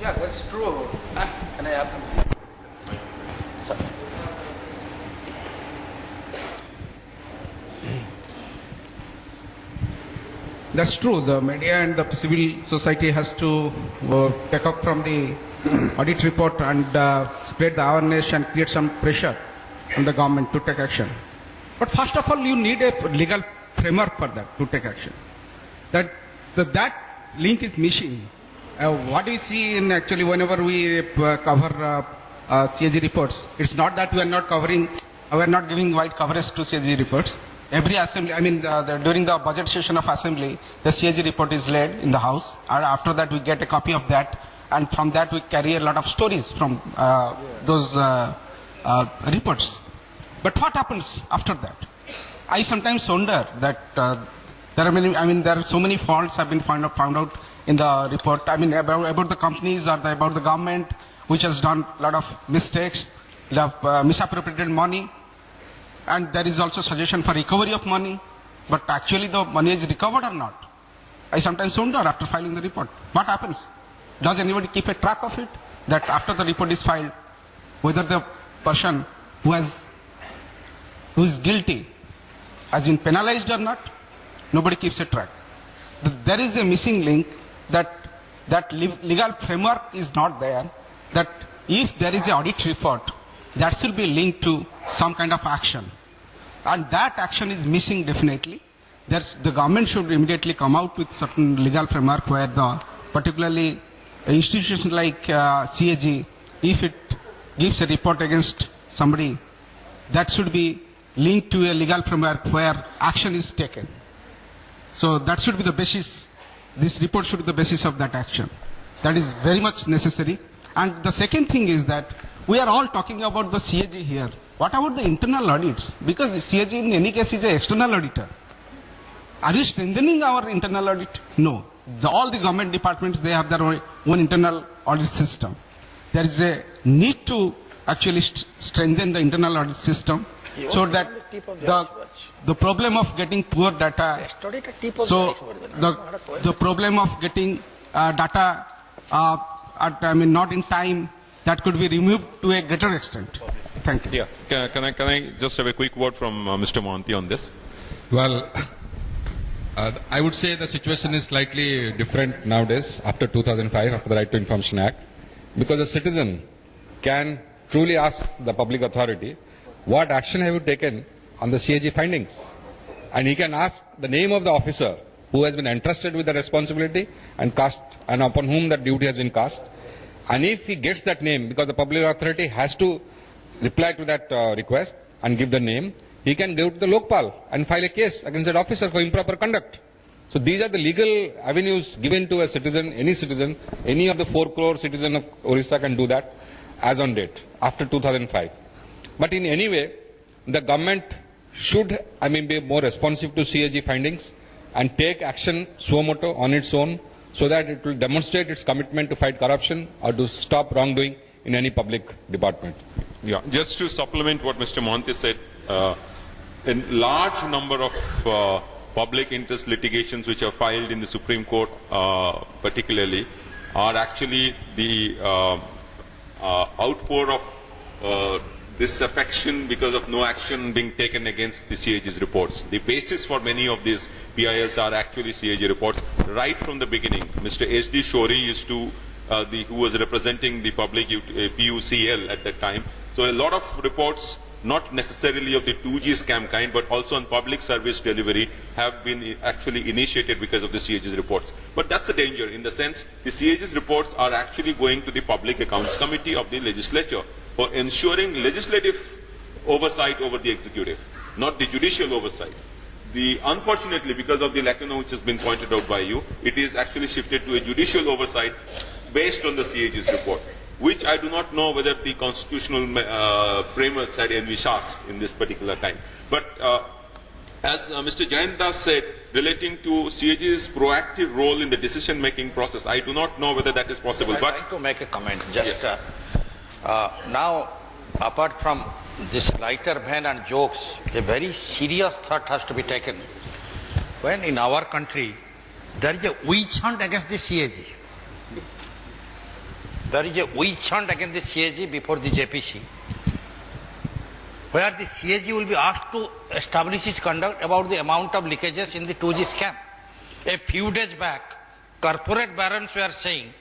Yeah, that's true. Can I add something? That's true. The media and the civil society has to take up from the audit report and spread the awareness and create some pressure on the government to take action. But first of all, you need a legal framework for that to take action. That link is missing. What we see in actually whenever we cover CAG reports, it's not that we are not covering, we are not giving wide coverage to CAG reports. Every assembly, during the budget session of assembly, the CAG report is laid in the house, and after that we get a copy of that, and from that we carry a lot of stories from those reports. But what happens after that? I sometimes wonder that there are so many faults have been found out in the report. About the companies or about the government, which has done a lot of mistakes, misappropriated money. And there is also suggestion for recovery of money, but actually the money is recovered or not. I sometimes wonder after filing the report, what happens? Does anybody keep a track of it? That after the report is filed, whether the person who is guilty has been penalized or not, nobody keeps a track. There is a missing link that legal framework is not there, that if there is an audit report, that should be linked to some kind of action. And that action is missing definitely. That the government should immediately come out with certain legal framework where particularly institutions like CAG, if it gives a report against somebody, that should be linked to a legal framework where action is taken. So that should be the basis. This report should be the basis of that action. That is very much necessary. And the second thing is that we are all talking about the CAG here. What about the internal audits? Because the CAG in any case is an external auditor. Are you strengthening our internal audit? No. All the government departments, they have their own internal audit system. There is a need to actually strengthen the internal audit system so that the problem of getting poor data, so the problem of getting data not in time, that could be removed to a greater extent. Thank you. Yeah. Can I just have a quick word from Mr. Mohanty on this? Well, I would say the situation is slightly different nowadays after 2005, after the Right to Information Act, because a citizen can truly ask the public authority, what action have you taken on the CAG findings? And he can ask the name of the officer who has been entrusted with the responsibility and upon whom that duty has been cast. And if he gets that name, because the public authority has to reply to that request and give the name, he can go to the Lokpal and file a case against that officer for improper conduct. So these are the legal avenues given to a citizen, any of the 4 crore citizens of Orissa can do that as on date, after 2005. But in any way, the government should, be more responsive to CAG findings and take action suo moto on its own, so that it will demonstrate its commitment to fight corruption or to stop wrongdoing in any public department. Yeah, just to supplement what Mr. Mohanty said, a large number of public interest litigations which are filed in the Supreme Court particularly are actually the outpour of disaffection because of no action being taken against the CAG's reports. The basis for many of these PILs are actually CAG reports. Right from the beginning, Mr. H.D. Shori used to, who was representing the public PUCL at that time. So a lot of reports, not necessarily of the 2G scam kind, but also on public service delivery, have been actually initiated because of the CAG's reports. But that's a danger in the sense the CAG's reports are actually going to the Public Accounts Committee of the legislature for ensuring legislative oversight over the executive, not the judicial oversight. Unfortunately, because of the lacuna which has been pointed out by you, it is actually shifted to a judicial oversight based on the CAG's report, which I do not know whether the constitutional framers had envisaged in this particular time. But as Mr. Jayandas said, relating to CAG's proactive role in the decision-making process, I do not know whether that is possible. I'd like to make a comment. Now, apart from this lighter vein and jokes, a very serious thought has to be taken. When in our country, there is a witch hunt against the CAG. There is a witch hunt against the CAG before the JPC, where the CAG will be asked to establish its conduct about the amount of leakages in the 2G scam. A few days back, corporate barons were saying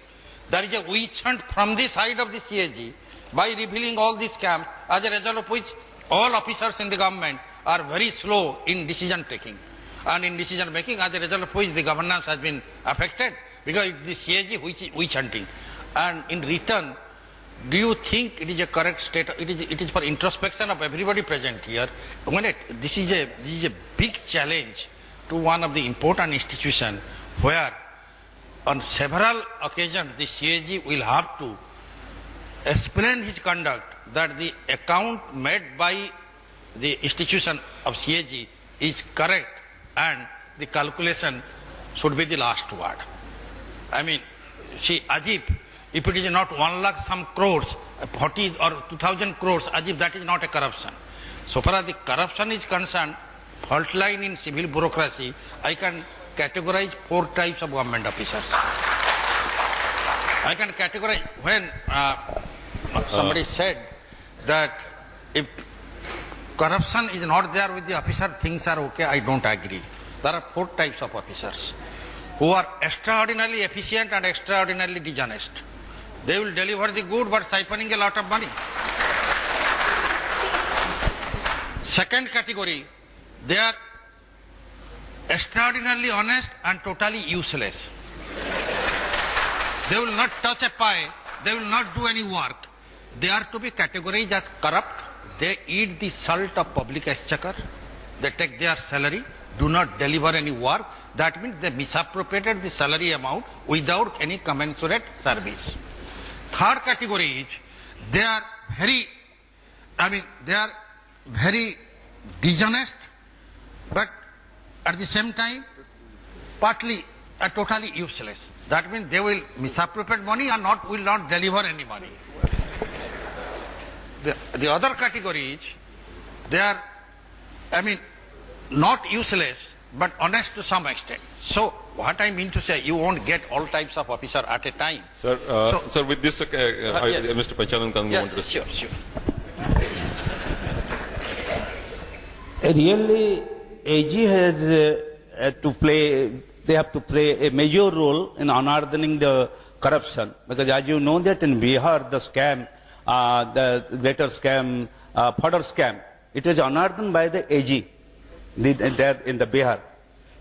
there is a witch hunt from the side of the CAG by revealing all these scams, as a result of which all officers in the government are very slow in decision taking. And in decision making, as a result of which the governance has been affected, because it is the CAG which is witch hunting. And in return, do you think it is a correct state? It is for introspection of everybody present here. This is a big challenge to one of the important institutions where on several occasions the CAG will have to explain his conduct that the account made by the institution of CAG is correct and the calculation should be the last word. I mean, see, as if it is not 1 lakh some crores, 40 or 2,000 crores, as if that is not a corruption. So far as the corruption is concerned, fault line in civil bureaucracy, I can categorize 4 types of government officers. I can categorize when somebody said that if corruption is not there with the officer, things are okay, I don't agree. There are 4 types of officers who are extraordinarily efficient and extraordinarily dishonest. They will deliver the good but siphoning a lot of money. Second category, they are extraordinarily honest and totally useless. They will not touch a pie, they will not do any work. They are to be categorized as corrupt. They eat the salt of public exchequer. They take their salary, do not deliver any work. That means they misappropriated the salary amount without any commensurate service. Third category is they are very dishonest, but at the same time partly totally useless. That means they will misappropriate money and will not deliver any money. The other category is they are not useless but honest to some extent. So what I mean to say, you won't get all types of officer at a time. Sir, sir, with this, yes. Mr. Panchanan can move on to Yes, this. sure. Really, AG has to play, they have to play a major role in unearthing the corruption. Because as you know that in Bihar, the scam, the greater scam, further scam, it is unearthed by the AG there in the Bihar.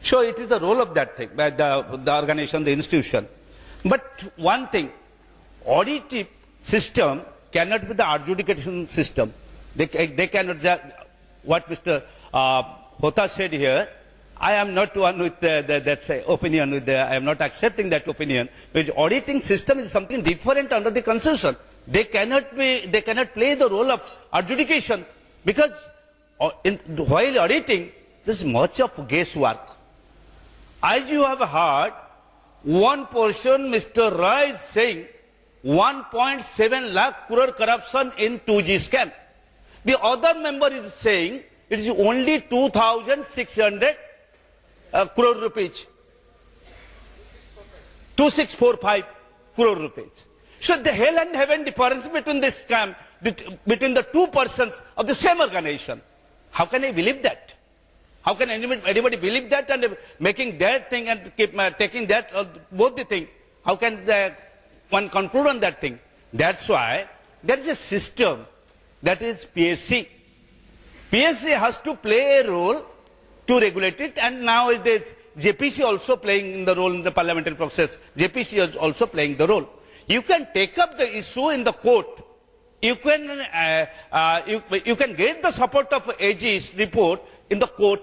So it is the role of that thing, by the organization, the institution. But one thing, audit system cannot be the adjudication system. They cannot, what Mr. Hota said here, I am not one with that opinion, I am not accepting that opinion. Because auditing system is something different under the constitution. They cannot play the role of adjudication, because while auditing, there is much of guesswork. As you have heard, one portion, Mr. Roy is saying 1.7 lakh crore corruption in 2G scam. The other member is saying it is only 2,600 crore rupees. 2645 crore rupees. So the hell and heaven difference between this scam, between the 2 persons of the same organization. How can I believe that? How can anybody believe that and making that thing and taking that, both the thing? How can one conclude on that thing? That's why there is a system that is PSC. PSC has to play a role to regulate it, and now is JPC also playing the role in the parliamentary process. JPC is also playing the role. You can take up the issue in the court. You can get the support of AG's report in the court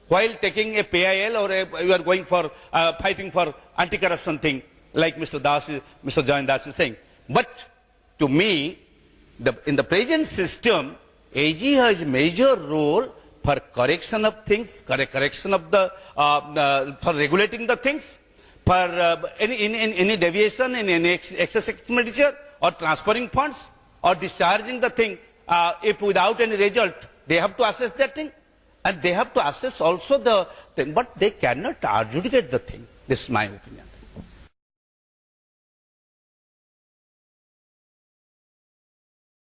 while taking a PIL, or you are going for fighting for anti-corruption thing, like Mr. Jayan Das is saying. But to me, in the present system, AG has a major role for correction of things, correction of for regulating the things, for any deviation in any excess expenditure, or transferring funds, or discharging the thing. If without any result, they have to assess that thing, and they have to assess also the thing, but they cannot adjudicate the thing. This is my opinion.